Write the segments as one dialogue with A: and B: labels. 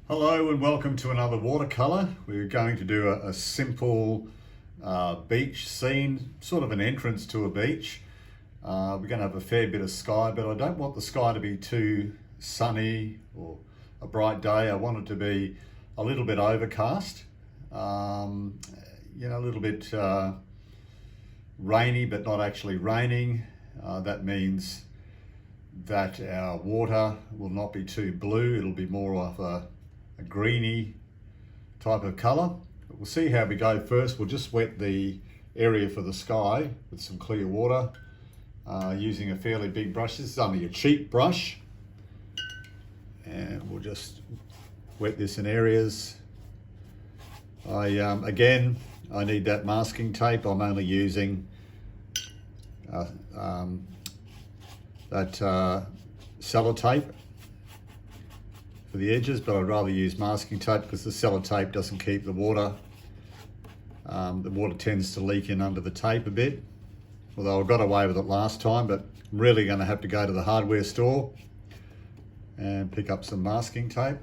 A: Hello and welcome to another watercolour. We're going to do a simple beach scene, sort of an entrance to a beach. We're going to have a fair bit of sky, but I don't want the sky to be too sunny or a bright day. I want it to be a little bit overcast, a little bit rainy, but not actually raining. That means that our water will not be too blue. It'll be more of a greeny type of colour. We'll see how we go first. We'll just wet the area for the sky with some clear water using a fairly big brush. This is only a cheap brush, and we'll just wet this in areas. Again, I need that masking tape. I'm only using that sellotape for the edges, but I'd rather use masking tape because the sellotape doesn't keep the water. The water tends to leak in under the tape a bit, although I got away with it last time, but I'm really going to have to go to the hardware store and pick up some masking tape.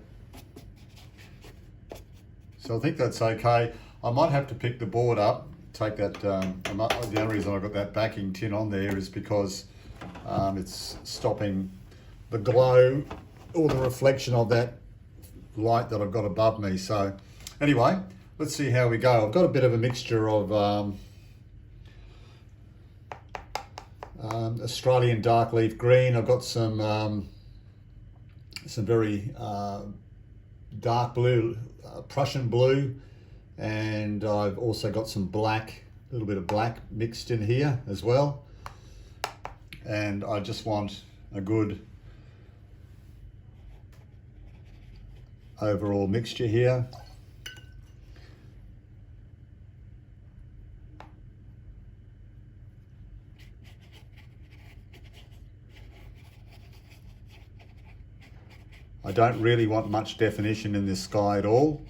A: So I think that's okay. I might have to pick the board up, take that, the only reason I've got that backing tin on there is because it's stopping the glow or the reflection of that light that I've got above me. So anyway, let's see how we go. I've got a bit of a mixture of Australian dark leaf green. I've got some very dark blue, Prussian blue, and I've also got some black, a little bit of black mixed in here as well. And I just want a good overall mixture here. I don't really want much definition in this sky at all.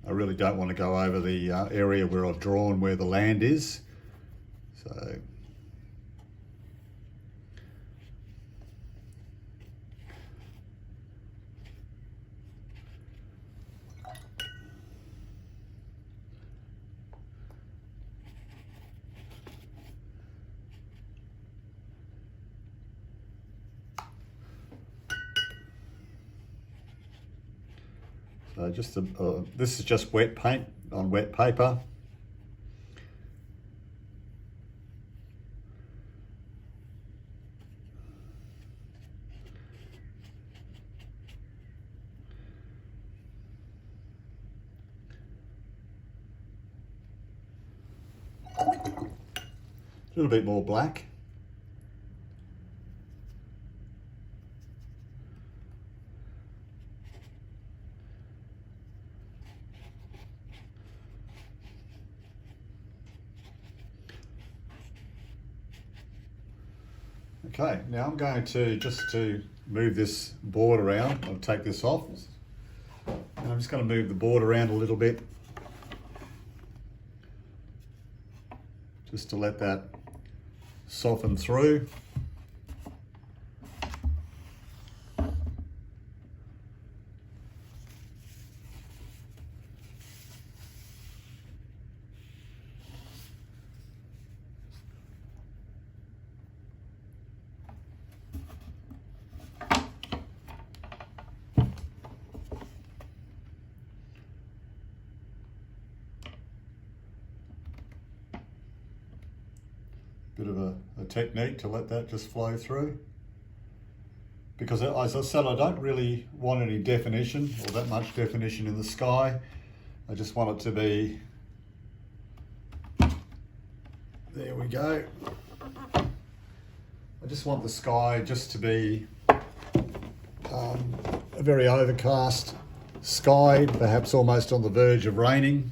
A: I really don't want to go over the area where I've drawn where the land is. So this is just wet paint on wet paper. A little bit more black. Okay, now I'm going to, just to move this board around, I'll take this off. And I'm just going to move the board around a little bit, just to let that soften through. Bit of a technique to let that just flow through, because as I said, I don't really want any definition or that much definition in the sky. I just want it to be, there we go. I just want the sky just to be a very overcast sky, perhaps almost on the verge of raining.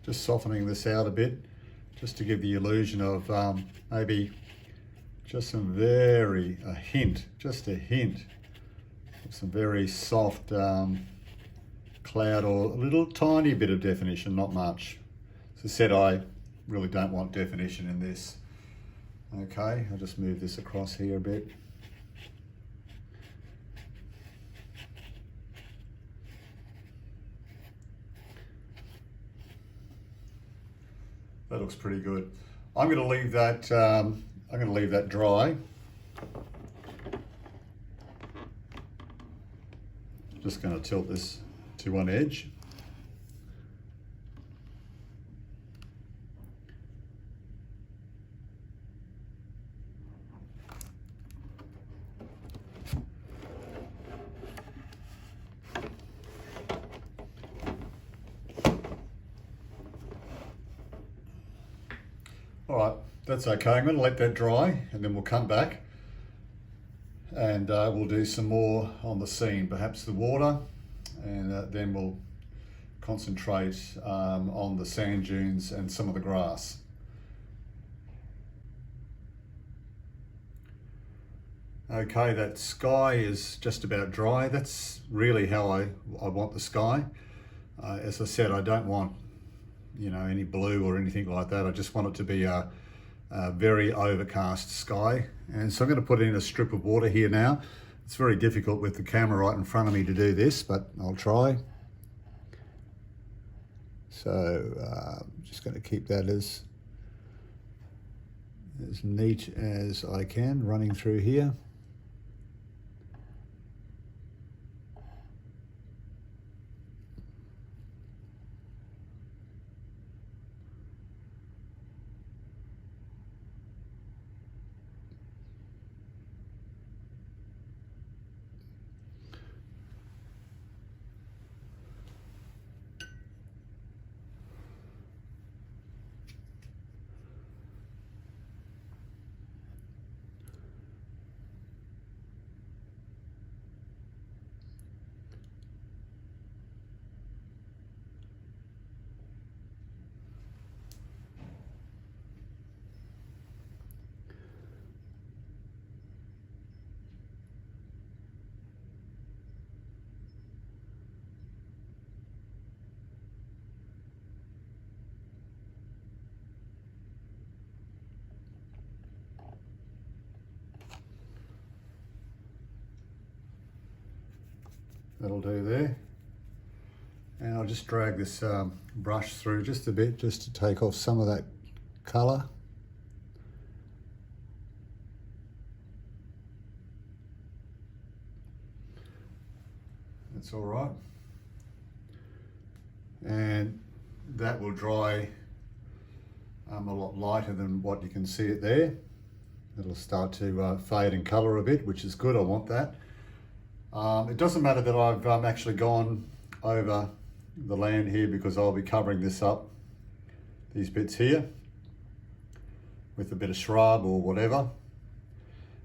A: Just softening this out a bit, just to give the illusion of maybe just some a hint of some very soft cloud, or a little tiny bit of definition, not much. As I said, I really don't want definition in this. Okay, I'll just move this across here a bit. That looks pretty good. I'm going to leave that dry. Just going to tilt this to one edge. All right, that's okay. I'm going to let that dry and then we'll come back and we'll do some more on the scene, perhaps the water, and then we'll concentrate on the sand dunes and some of the grass. Okay, that sky is just about dry. That's really how I want the sky. As I said, I don't want any blue or anything like that. I just want it to be a very overcast sky. And so I'm going to put in a strip of water here now. It's very difficult with the camera right in front of me to do this, but I'll try. So I'm just going to keep that as neat as I can running through here. That'll do there. And I'll just drag this brush through just a bit, just to take off some of that colour. That's all right. And that will dry a lot lighter than what you can see it there. It'll start to fade in colour a bit, which is good. I want that. It doesn't matter that I've actually gone over the land here, because I'll be covering this up, these bits here, with a bit of shrub or whatever.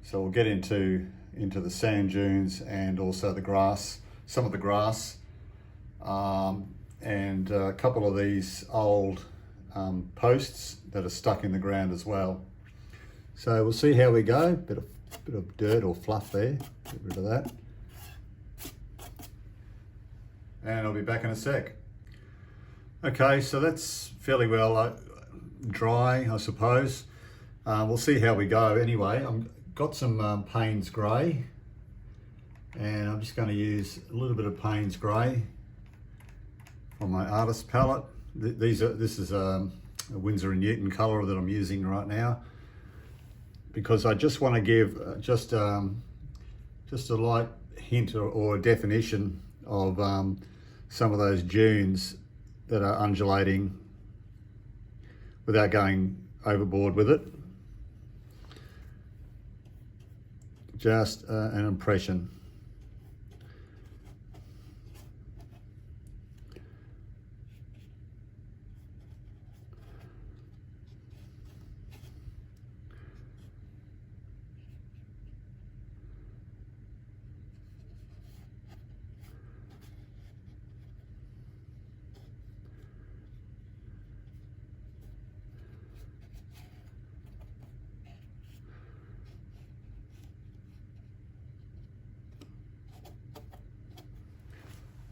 A: So we'll get into the sand dunes and also the grass, some of the grass, and a couple of these old posts that are stuck in the ground as well. So we'll see how we go. Bit of dirt or fluff there, get rid of that. And I'll be back in a sec. Okay, so that's fairly well dry, I suppose. We'll see how we go. Anyway, I've got some Payne's Grey, and I'm just going to use a little bit of Payne's Grey from my artist palette. This is Winsor & Newton colour that I'm using right now, because I just want to give just a light hint or a definition of some of those dunes that are undulating without going overboard with it. Just an impression.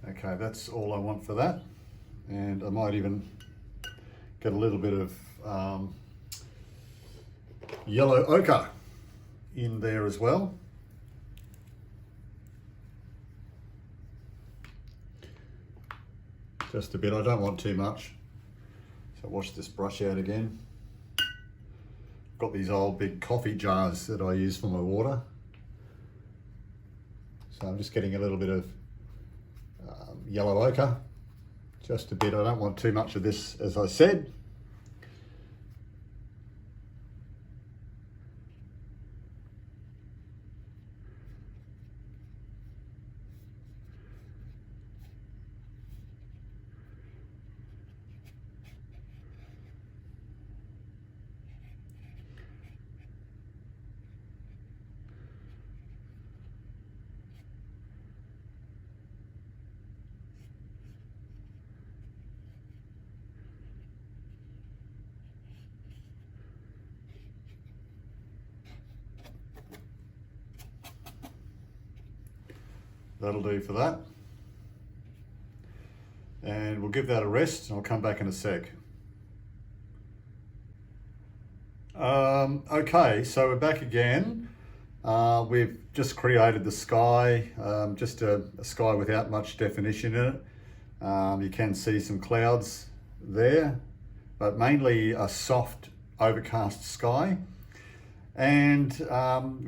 A: Okay, that's all I want for that. And I might even get a little bit of yellow ochre in there as well. Just a bit, I don't want too much. So wash this brush out again. Got these old big coffee jars that I use for my water. So I'm just getting a little bit of yellow ochre, just a bit. I don't want too much of this, as I said. That'll do for that. And we'll give that a rest and I'll come back in a sec. Okay, so we're back again. We've just created the sky, just a sky without much definition in it. You can see some clouds there, but mainly a soft overcast sky. And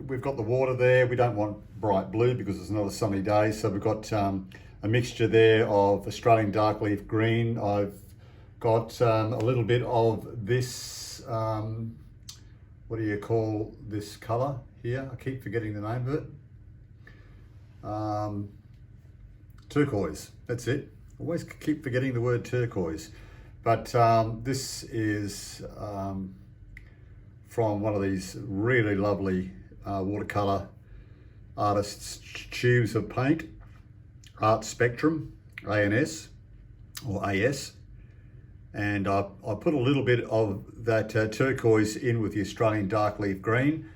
A: we've got the water there. We don't want bright blue because it's not a sunny day. So we've got a mixture there of Australian dark leaf green. I've got a little bit of this, what do you call this colour here? I keep forgetting the name of it. Turquoise, that's it. Always keep forgetting the word turquoise. But this is from one of these really lovely watercolour artists' tubes of paint, Art Spectrum, ANS or AS. And I put a little bit of that turquoise in with the Australian dark leaf green,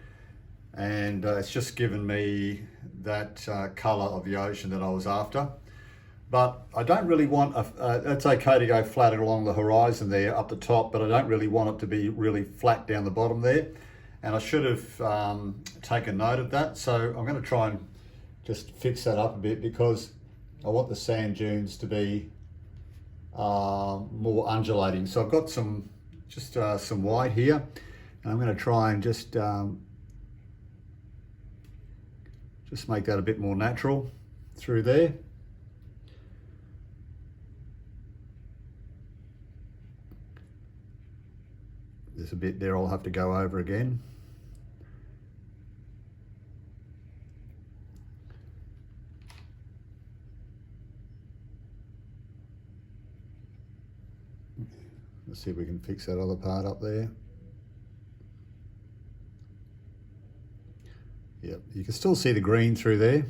A: and it's just given me that colour of the ocean that I was after. But I don't really want, it's okay to go flat along the horizon there up the top, but I don't really want it to be really flat down the bottom there. And I should have taken note of that. So I'm going to try and just fix that up a bit, because I want the sand dunes to be more undulating. So I've got some white here, and I'm going to try and just make that a bit more natural through there. There's a bit there I'll have to go over again. Let's see if we can fix that other part up there. Yep, you can still see the green through there,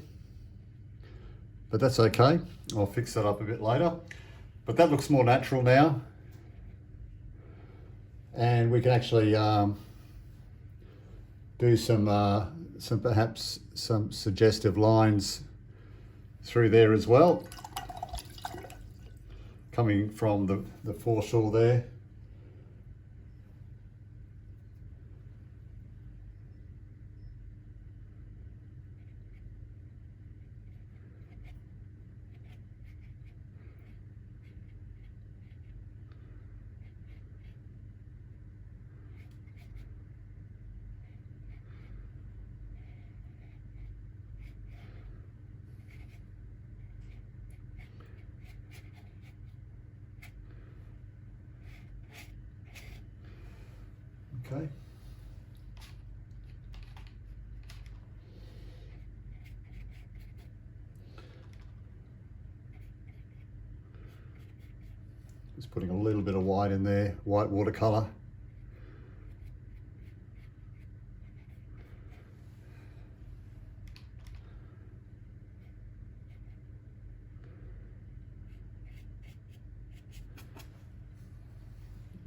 A: but that's okay. I'll fix that up a bit later. But that looks more natural now. And we can actually do perhaps some suggestive lines through there as well, coming from the foreshore there. Okay. Just putting a little bit of white in there, white watercolour.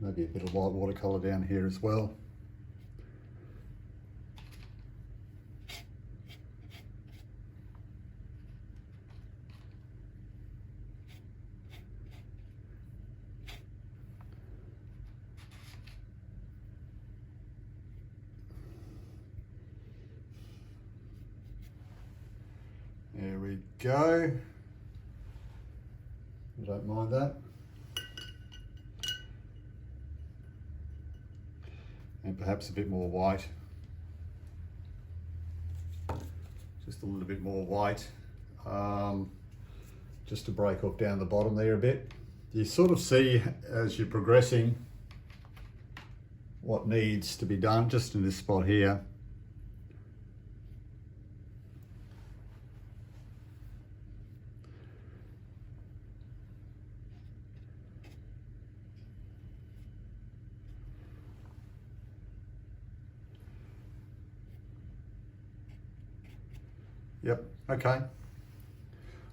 A: Maybe a bit of white watercolour down here as well. There we go. I don't mind that. And perhaps a bit more white. Just a little bit more white. Just to break off down the bottom there a bit. You sort of see as you're progressing what needs to be done just in this spot here. Yep, okay.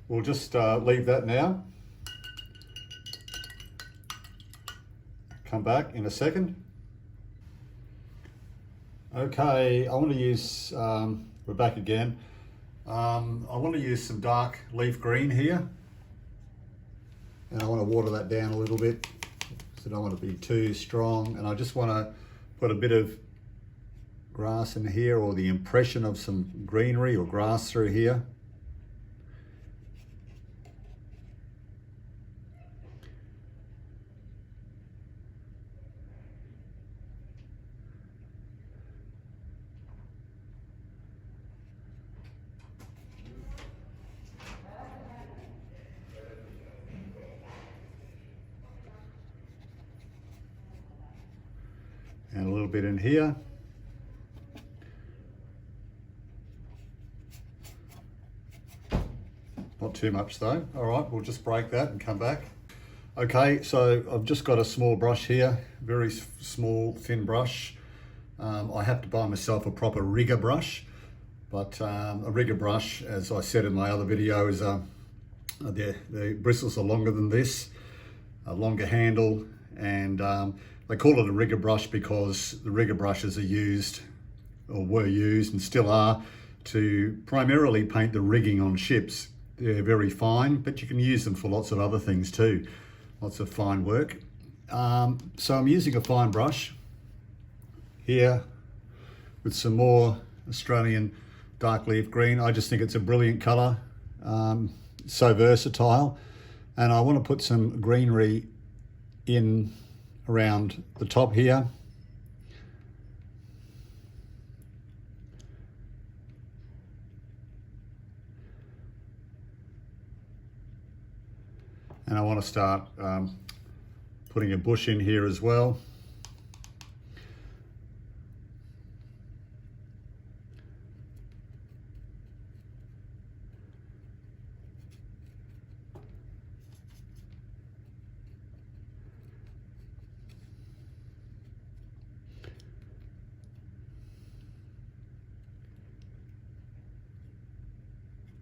A: We'll just leave that now. Come back in a second. Okay, I want to use, we're back again. I want to use some dark leaf green here. And I want to water that down a little bit. So I don't want to be too strong. And I just want to put a bit of grass in here, or the impression of some greenery or grass through here. And a little bit in here. Not too much though. All right, we'll just break that and come back. Okay, so I've just got a small brush here, very small, thin brush. I have to buy myself a proper rigger brush, but a rigger brush, as I said in my other video, is the bristles are longer than this, a longer handle, and they call it a rigger brush because the rigger brushes are used, or were used and still are, to primarily paint the rigging on ships. They're very fine, but you can use them for lots of other things too. Lots of fine work. So I'm using a fine brush here with some more Australian dark leaf green. I just think it's a brilliant colour, so versatile. And I want to put some greenery in around the top here. And I want to start putting a bush in here as well.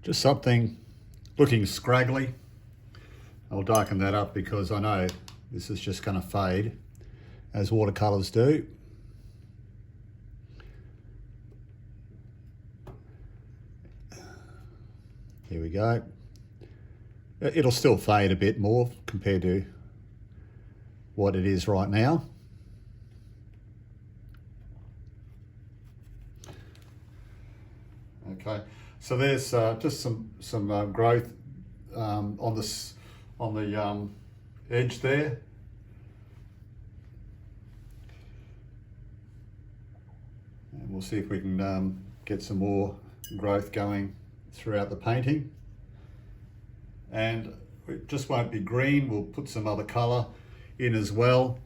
A: Just something looking scraggly. I'll darken that up because I know this is just going to fade, as watercolours do. Here we go. It'll still fade a bit more compared to what it is right now. Okay, so there's just some growth on this. On the edge there. And we'll see if we can get some more growth going throughout the painting. And it just won't be green, we'll put some other colour in as well.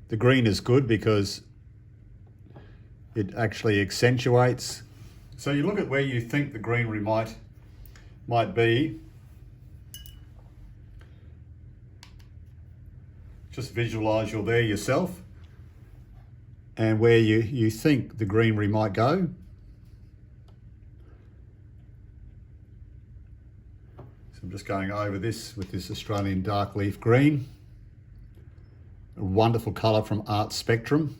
A: The green is good because it actually accentuates. So you look at where you think the greenery might be. Just visualize you're there yourself, and where you think the greenery might go. So I'm just going over this with this Australian dark leaf green. A wonderful colour from Art Spectrum.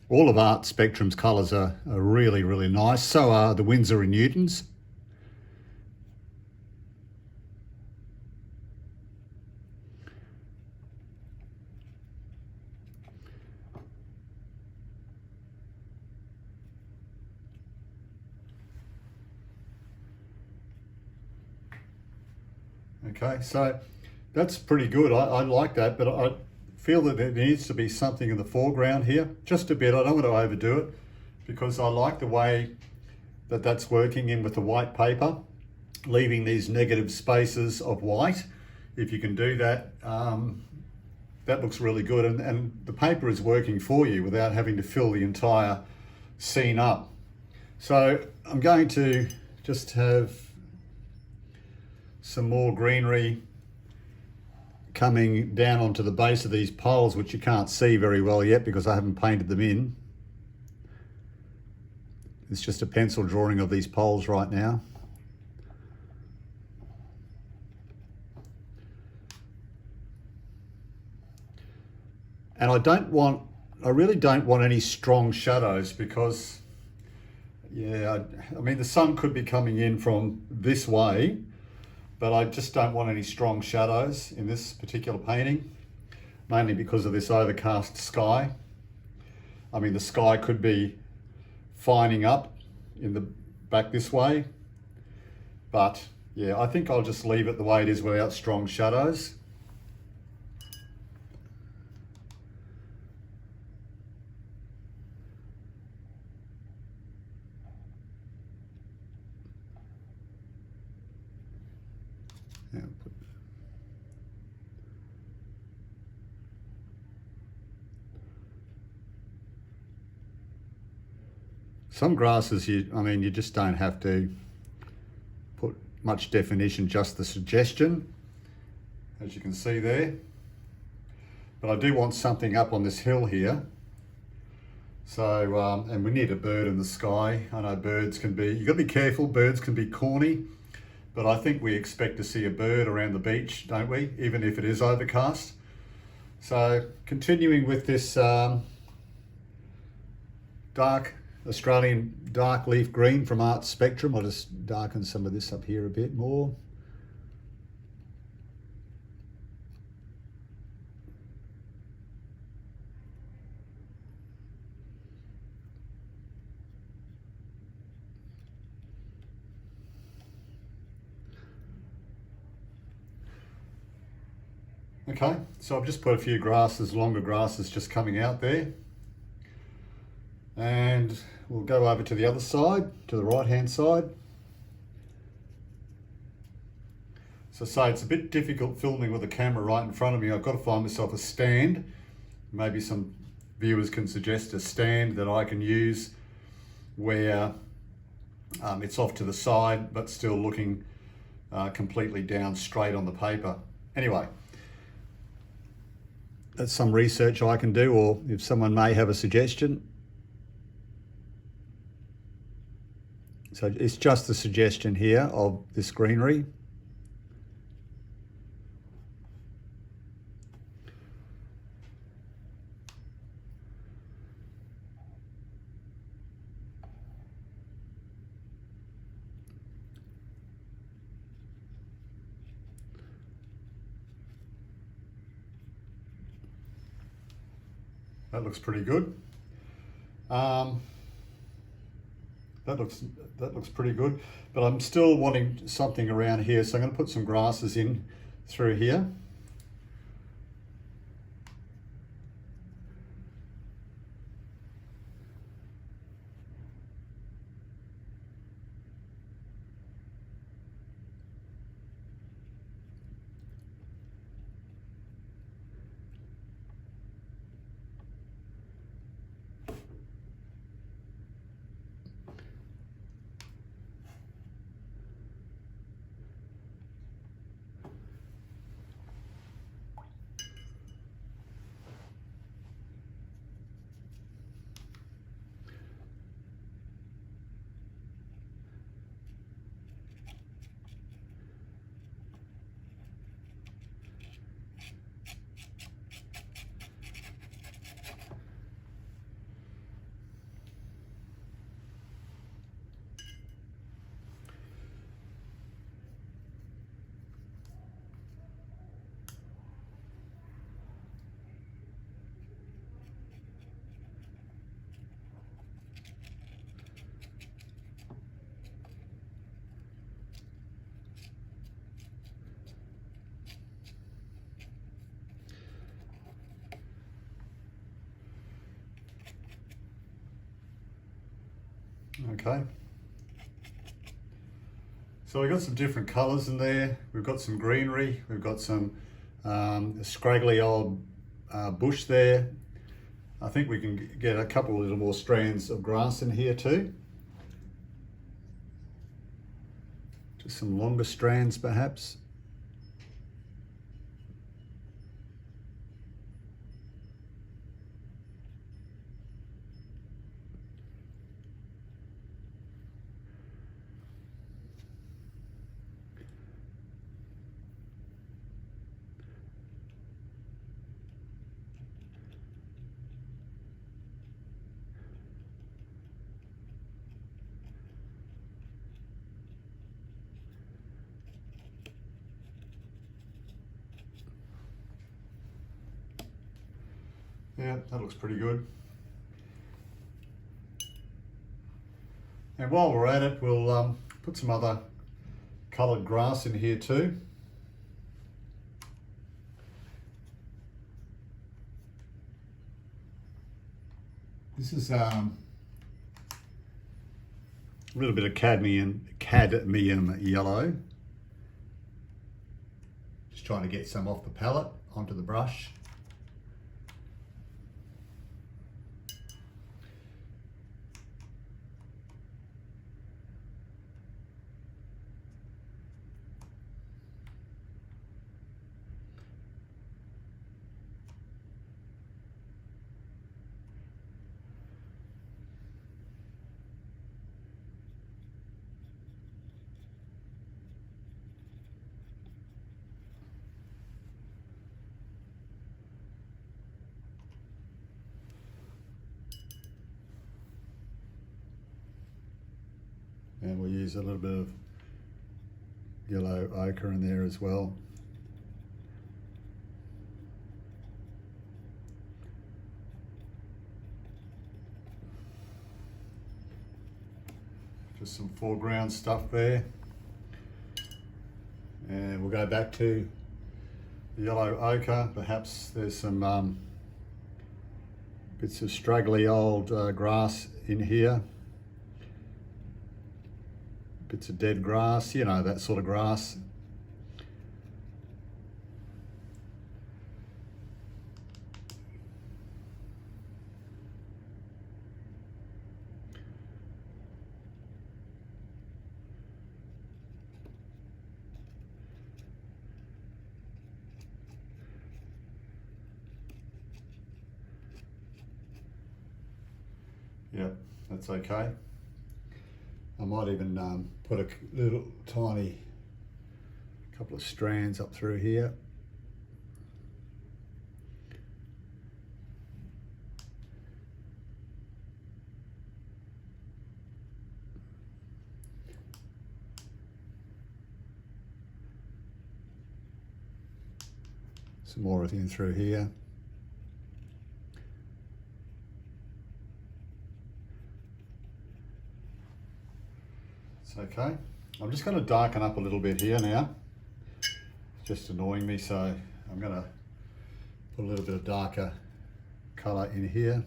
A: All of Art Spectrum's colours are really, really nice. So are the Winsor & Newton's. Okay, so that's pretty good. I like that, but I feel that there needs to be something in the foreground here, just a bit. I don't want to overdo it because I like the way that that's working in with the white paper, leaving these negative spaces of white. If you can do that, that looks really good. And the paper is working for you without having to fill the entire scene up. So I'm going to just have some more greenery coming down onto the base of these poles, which you can't see very well yet because I haven't painted them in. It's just a pencil drawing of these poles right now. And I really don't want any strong shadows because, yeah, I mean, the sun could be coming in from this way, but I just don't want any strong shadows in this particular painting, mainly because of this overcast sky. I mean, the sky could be fining up in the back this way, but yeah, I think I'll just leave it the way it is without strong shadows. Some grasses, you just don't have to put much definition, just the suggestion, as you can see there. But I do want something up on this hill here. So, and we need a bird in the sky. I know birds can be, you've got to be careful, birds can be corny, but I think we expect to see a bird around the beach, don't we? Even if it is overcast. So, continuing with this dark Australian dark leaf green from Art Spectrum. I'll just darken some of this up here a bit more. Okay, so I've just put a few grasses, longer grasses just coming out there. And we'll go over to the other side, to the right-hand side. So say it's a bit difficult filming with the camera right in front of me. I've got to find myself a stand. Maybe some viewers can suggest a stand that I can use where it's off to the side, but still looking completely down straight on the paper. Anyway, that's some research I can do, or if someone may have a suggestion. So it's just a suggestion here of this greenery. That looks pretty good. That looks pretty good, but I'm still wanting something around here, so I'm going to put some grasses in through here. Okay. So we've got some different colours in there. We've got some greenery. We've got some scraggly old bush there. I think we can get a couple of little more strands of grass in here too. Just some longer strands perhaps. Yeah, that looks pretty good. And while we're at it, we'll put some other coloured grass in here too. This is a little bit of cadmium yellow. Just trying to get some off the palette onto the brush. And we'll use a little bit of yellow ochre in there as well. Just some foreground stuff there. And we'll go back to the yellow ochre. Perhaps there's some bits of straggly old grass in here. Bits of dead grass, you know, that sort of grass. Yep, that's okay. I might even put a little tiny couple of strands up through here. Some more of it through here. Okay, I'm just going to darken up a little bit here now. It's just annoying me, so I'm going to put a little bit of darker colour in here.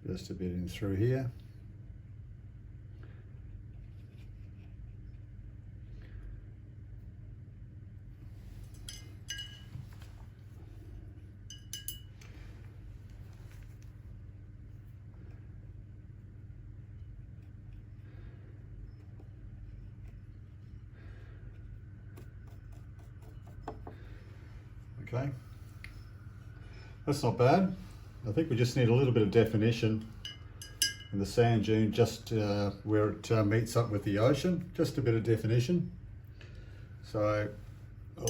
A: Just a bit in through here. Okay, that's not bad. I think we just need a little bit of definition and the sand dune just where it meets up with the ocean, just a bit of definition. So I'll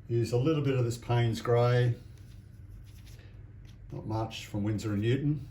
A: use a little bit of this Payne's grey, not much, from Winsor & Newton.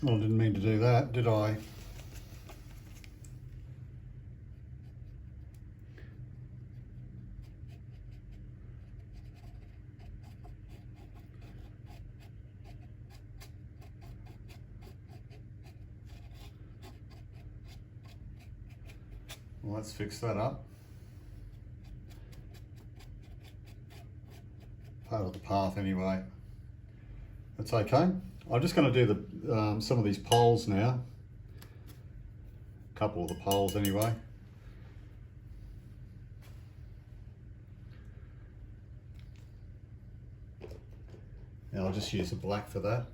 A: Well, I didn't mean to do that, did I? Well, let's fix that up. Part of the path anyway. That's okay. I'm just going to do the some of these poles now. A couple of the poles anyway. Now I'll just use the black for that.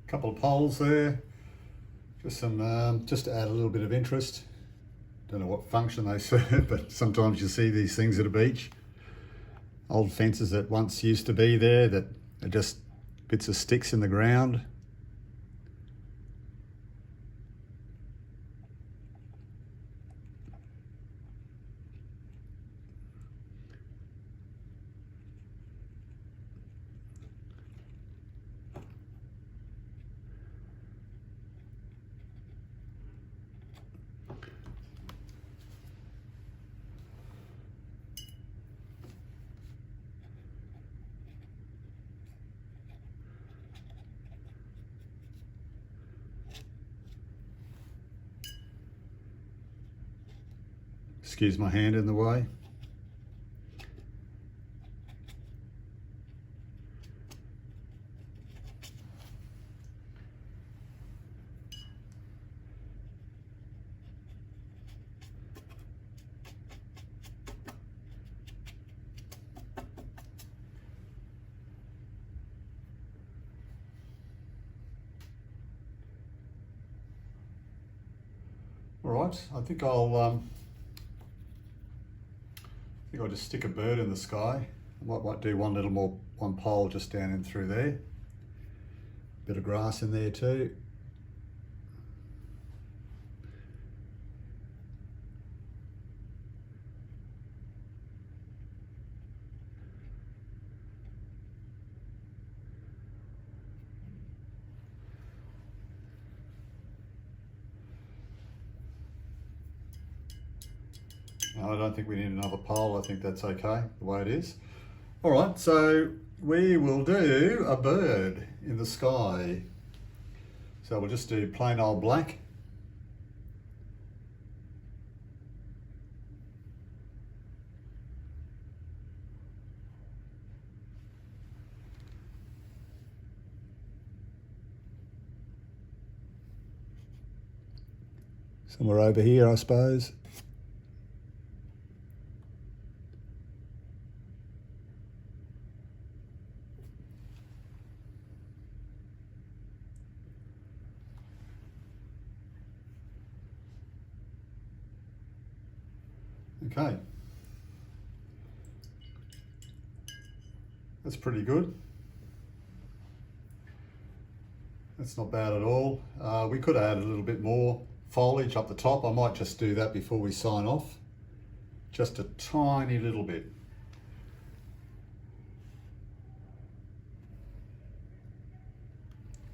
A: Couple of poles there, just some just to add a little bit of interest. Don't know what function they serve, but sometimes you see these things at a beach. Old fences that once used to be there that are just bits of sticks in the ground. Excuse my hand in the way. All right, I think I'll just stick a bird in the sky. I might do one pole just down in through there. Bit of grass in there too. I don't think we need another pole. I think that's okay the way it is. All right, so we will do a bird in the sky. So we'll just do plain old black. Somewhere over here, I suppose. Okay. That's pretty good. That's not bad at all. We could add a little bit more foliage up the top. I might just do that before we sign off. Just a tiny little bit.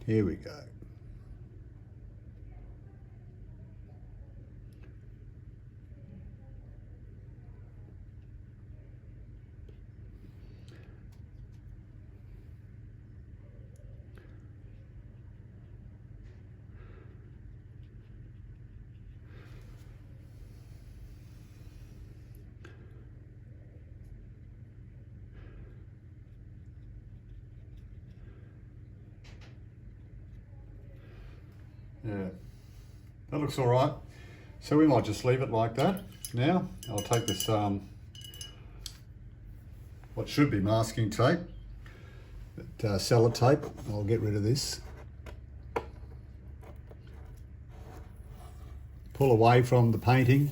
A: Here we go. Yeah, that looks all right. So we might just leave it like that. Now, I'll take this, what should be masking tape, sellotape. I'll get rid of this. Pull away from the painting.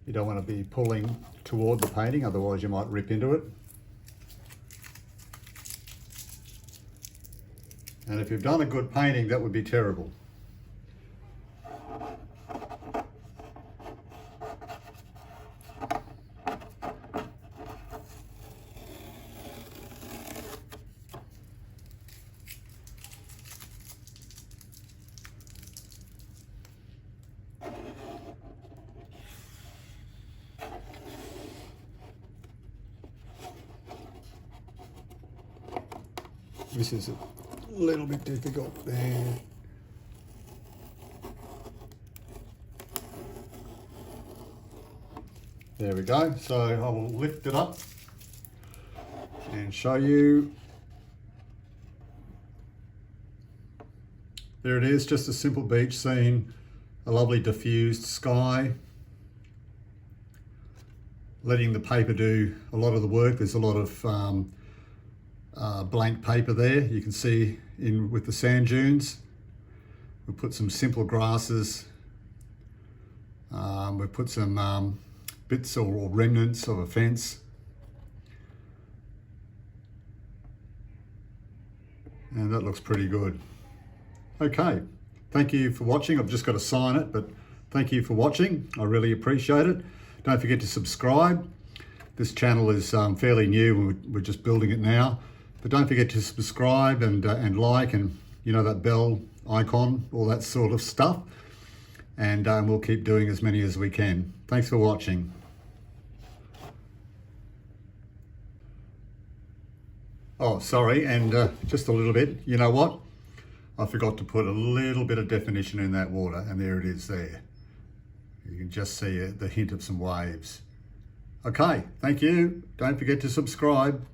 A: You don't want to be pulling toward the painting, otherwise you might rip into it. And if you've done a good painting, that would be terrible. This is a little bit difficult there. There we go. So I will lift it up and show you. There it is, just a simple beach scene, a lovely diffused sky. Letting the paper do a lot of the work. There's a lot of blank paper there. You can see in with the sand dunes. We've put some simple grasses. We've put some bits or remnants of a fence. And that looks pretty good. Okay, thank you for watching. I've just got to sign it, but thank you for watching. I really appreciate it. Don't forget to subscribe. This channel is fairly new and we're just building it now. But don't forget to subscribe and like, and you know, that bell icon, all that sort of stuff. And we'll keep doing as many as we can. Thanks for watching. Oh, sorry, and just a little bit. You know what? I forgot to put a little bit of definition in that water, and there it is there. You can just see the hint of some waves. Okay, thank you. Don't forget to subscribe.